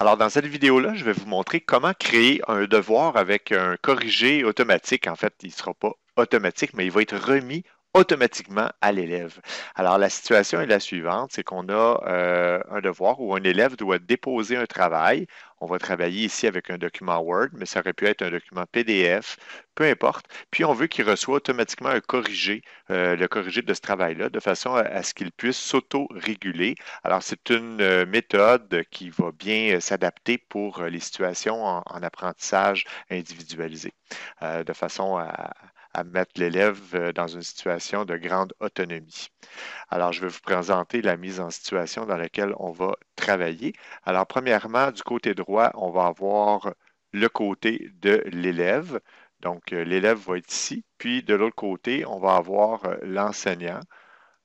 Alors, dans cette vidéo-là, je vais vous montrer comment créer un devoir avec un corrigé automatique. En fait, il ne sera pas automatique, mais il va être remis automatiquement à l'élève. Alors, la situation est la suivante, c'est qu'on a un devoir où un élève doit déposer un travail. On va travailler ici avec un document Word, mais ça aurait pu être un document PDF, peu importe. Puis, on veut qu'il reçoive automatiquement un corrigé, le corrigé de ce travail-là, de façon à ce qu'il puisse s'auto-réguler. Alors, c'est une méthode qui va bien s'adapter pour les situations en apprentissage individualisé, de façon à mettre l'élève dans une situation de grande autonomie. Alors, je vais vous présenter la mise en situation dans laquelle on va travailler. Alors, premièrement, du côté droit, on va avoir le côté de l'élève. Donc, l'élève va être ici. Puis, de l'autre côté, on va avoir l'enseignant.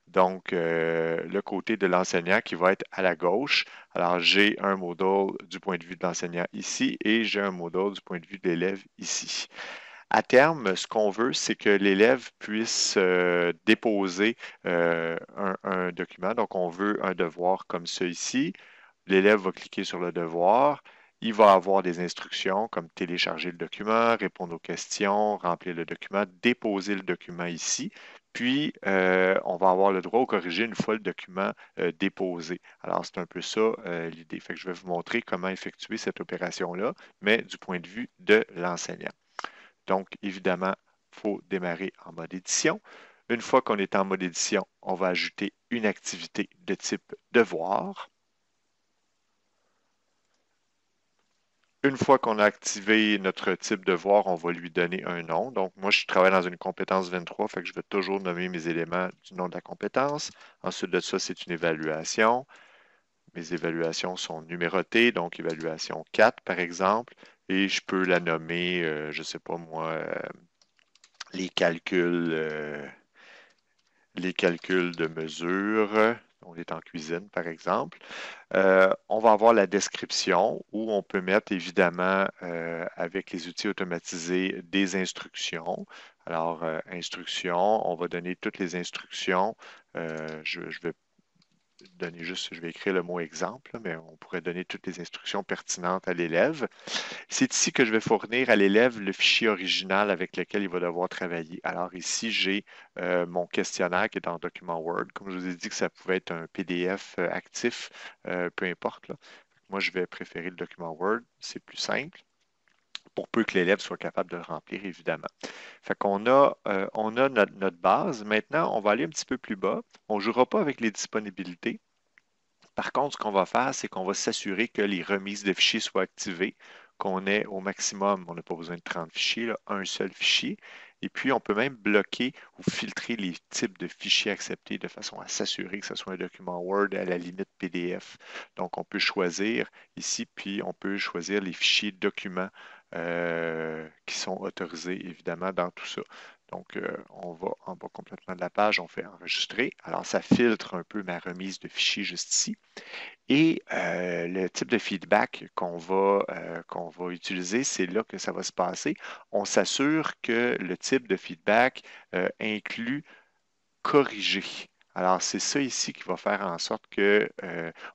Donc, le côté de l'enseignant qui va être à la gauche. Alors, j'ai un module du point de vue de l'enseignant ici et j'ai un module du point de vue de l'élève ici. À terme, ce qu'on veut, c'est que l'élève puisse déposer un document. Donc, on veut un devoir comme celui-ci. L'élève va cliquer sur le devoir. Il va avoir des instructions comme télécharger le document, répondre aux questions, remplir le document, déposer le document ici. Puis, on va avoir le droit de corriger une fois le document déposé. Alors, c'est un peu ça l'idée. Fait que je vais vous montrer comment effectuer cette opération-là, mais du point de vue de l'enseignant. Donc, évidemment, il faut démarrer en mode édition. Une fois qu'on est en mode édition, on va ajouter une activité de type devoir. Une fois qu'on a activé notre type devoir, on va lui donner un nom. Donc, moi, je travaille dans une compétence 23, fait que je vais toujours nommer mes éléments du nom de la compétence. Ensuite de ça, c'est une évaluation. Mes évaluations sont numérotées, donc évaluation 4, par exemple, et je peux la nommer, je ne sais pas moi, les calculs de mesure. On est en cuisine, par exemple. On va avoir la description où on peut mettre évidemment avec les outils automatisés des instructions. Alors, instructions, on va donner toutes les instructions. Je vais donner juste, je vais écrire le mot exemple, mais on pourrait donner toutes les instructions pertinentes à l'élève. C'est ici que je vais fournir à l'élève le fichier original avec lequel il va devoir travailler. Alors ici, j'ai mon questionnaire qui est dans document Word. Comme je vous ai dit que ça pouvait être un PDF actif, peu importe, là. Moi, je vais préférer le document Word, c'est plus simple, pour peu que l'élève soit capable de le remplir, évidemment. Fait qu'on a, on a notre base. Maintenant, on va aller un petit peu plus bas. On ne jouera pas avec les disponibilités. Par contre, ce qu'on va faire, c'est qu'on va s'assurer que les remises de fichiers soient activées, qu'on ait au maximum, on n'a pas besoin de 30 fichiers, là, un seul fichier. Et puis, on peut même bloquer ou filtrer les types de fichiers acceptés de façon à s'assurer que ce soit un document Word à la limite PDF. Donc, on peut choisir ici, puis on peut choisir les fichiers documents qui sont autorisés, évidemment, dans tout ça. Donc, on va en bas complètement de la page, on fait enregistrer. Alors, ça filtre un peu ma remise de fichiers juste ici. Et le type de feedback qu'on va utiliser, c'est là que ça va se passer. On s'assure que le type de feedback inclut corriger. Alors, c'est ça ici qui va faire en sorte que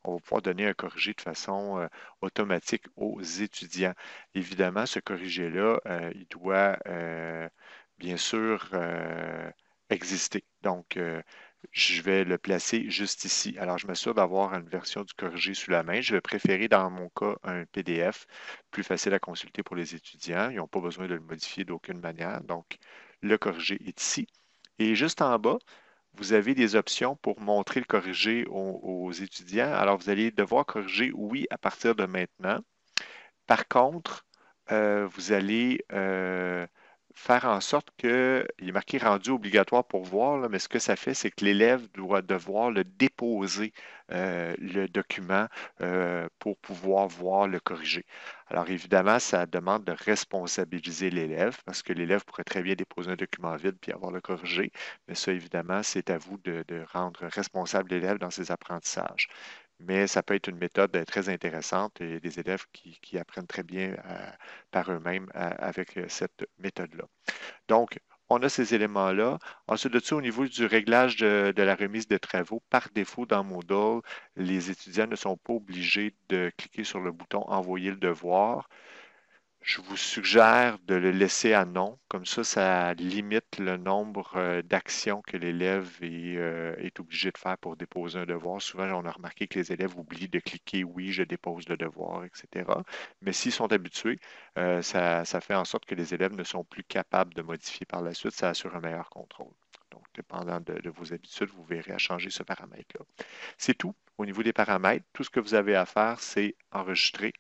on va pouvoir donner un corrigé de façon automatique aux étudiants. Évidemment, ce corrigé-là, il doit bien sûr exister. Donc, je vais le placer juste ici. Alors, je m'assure d'avoir une version du corrigé sous la main. Je vais préférer, dans mon cas, un PDF plus facile à consulter pour les étudiants. Ils n'ont pas besoin de le modifier d'aucune manière. Donc, le corrigé est ici. Et juste en bas, vous avez des options pour montrer le corrigé aux étudiants. Alors, vous allez devoir corriger oui à partir de maintenant. Par contre, vous allez faire en sorte que, il est marqué rendu obligatoire pour voir, là, mais ce que ça fait, c'est que l'élève doit devoir le déposer, le document, pour pouvoir voir le corriger. Alors évidemment, ça demande de responsabiliser l'élève parce que l'élève pourrait très bien déposer un document vide puis avoir le corrigé, mais ça, évidemment, c'est à vous de rendre responsable l'élève dans ses apprentissages. Mais ça peut être une méthode très intéressante et des élèves qui apprennent très bien par eux-mêmes avec cette méthode-là. Donc, On a ces éléments-là. Ensuite de ça, au niveau du réglage de la remise de travaux, par défaut dans Moodle, les étudiants ne sont pas obligés de cliquer sur le bouton Envoyer le devoir. Je vous suggère de le laisser à non. Comme ça limite le nombre d'actions que l'élève est obligé de faire pour déposer un devoir. Souvent, on a remarqué que les élèves oublient de cliquer oui, je dépose le devoir, etc. Mais s'ils sont habitués, ça fait en sorte que les élèves ne sont plus capables de modifier par la suite. Ça assure un meilleur contrôle. Donc, dépendant de vos habitudes, vous verrez à changer ce paramètre-là. C'est tout. Au niveau des paramètres, tout ce que vous avez à faire, c'est enregistrer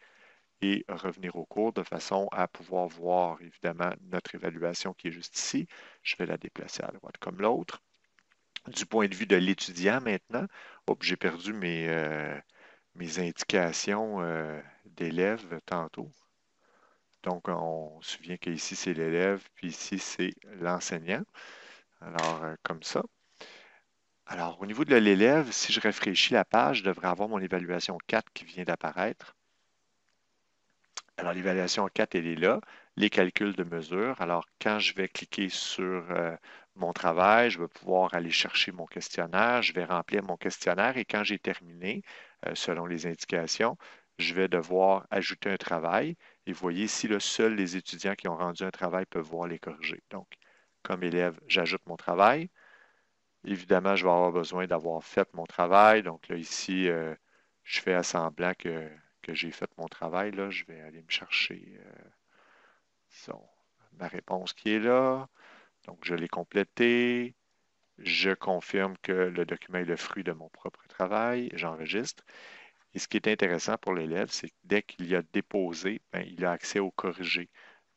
et revenir au cours de façon à pouvoir voir évidemment notre évaluation qui est juste ici. Je vais la déplacer à droite comme l'autre. Du point de vue de l'étudiant maintenant, j'ai perdu mes indications d'élèves tantôt. Donc, on se souvient qu'ici, c'est l'élève, puis ici, c'est l'enseignant. Alors, comme ça. Alors, au niveau de l'élève, si je rafraîchis la page, je devrais avoir mon évaluation 4 qui vient d'apparaître. Alors, l'évaluation 4, elle est là. Les calculs de mesure. Alors, quand je vais cliquer sur mon travail, je vais pouvoir aller chercher mon questionnaire. Je vais remplir mon questionnaire et quand j'ai terminé, selon les indications, je vais devoir ajouter un travail. Et vous voyez ici, là, seuls les étudiants qui ont rendu un travail peuvent voir les corriger. Donc, comme élève, j'ajoute mon travail. Évidemment, je vais avoir besoin d'avoir fait mon travail. Donc là, ici, je fais à semblant que j'ai fait mon travail. Là, je vais aller me chercher disons, ma réponse qui est là. Donc, je l'ai complété. Je confirme que le document est le fruit de mon propre travail. J'enregistre. Et ce qui est intéressant pour l'élève, c'est que dès qu'il a déposé, ben, il a accès au corrigé.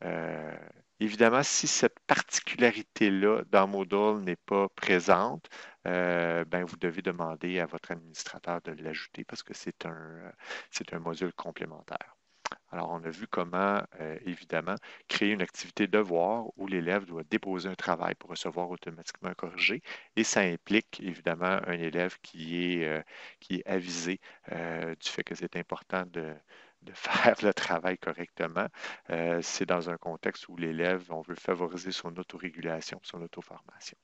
Euh, Évidemment, si cette particularité-là dans Moodle n'est pas présente, ben, vous devez demander à votre administrateur de l'ajouter parce que c'est un module complémentaire. Alors, on a vu comment, évidemment, créer une activité devoir où l'élève doit déposer un travail pour recevoir automatiquement un corrigé. Et ça implique, évidemment, un élève qui est avisé du fait que c'est important de faire le travail correctement. C'est dans un contexte où l'élève, on veut favoriser son autorégulation, son auto-formation.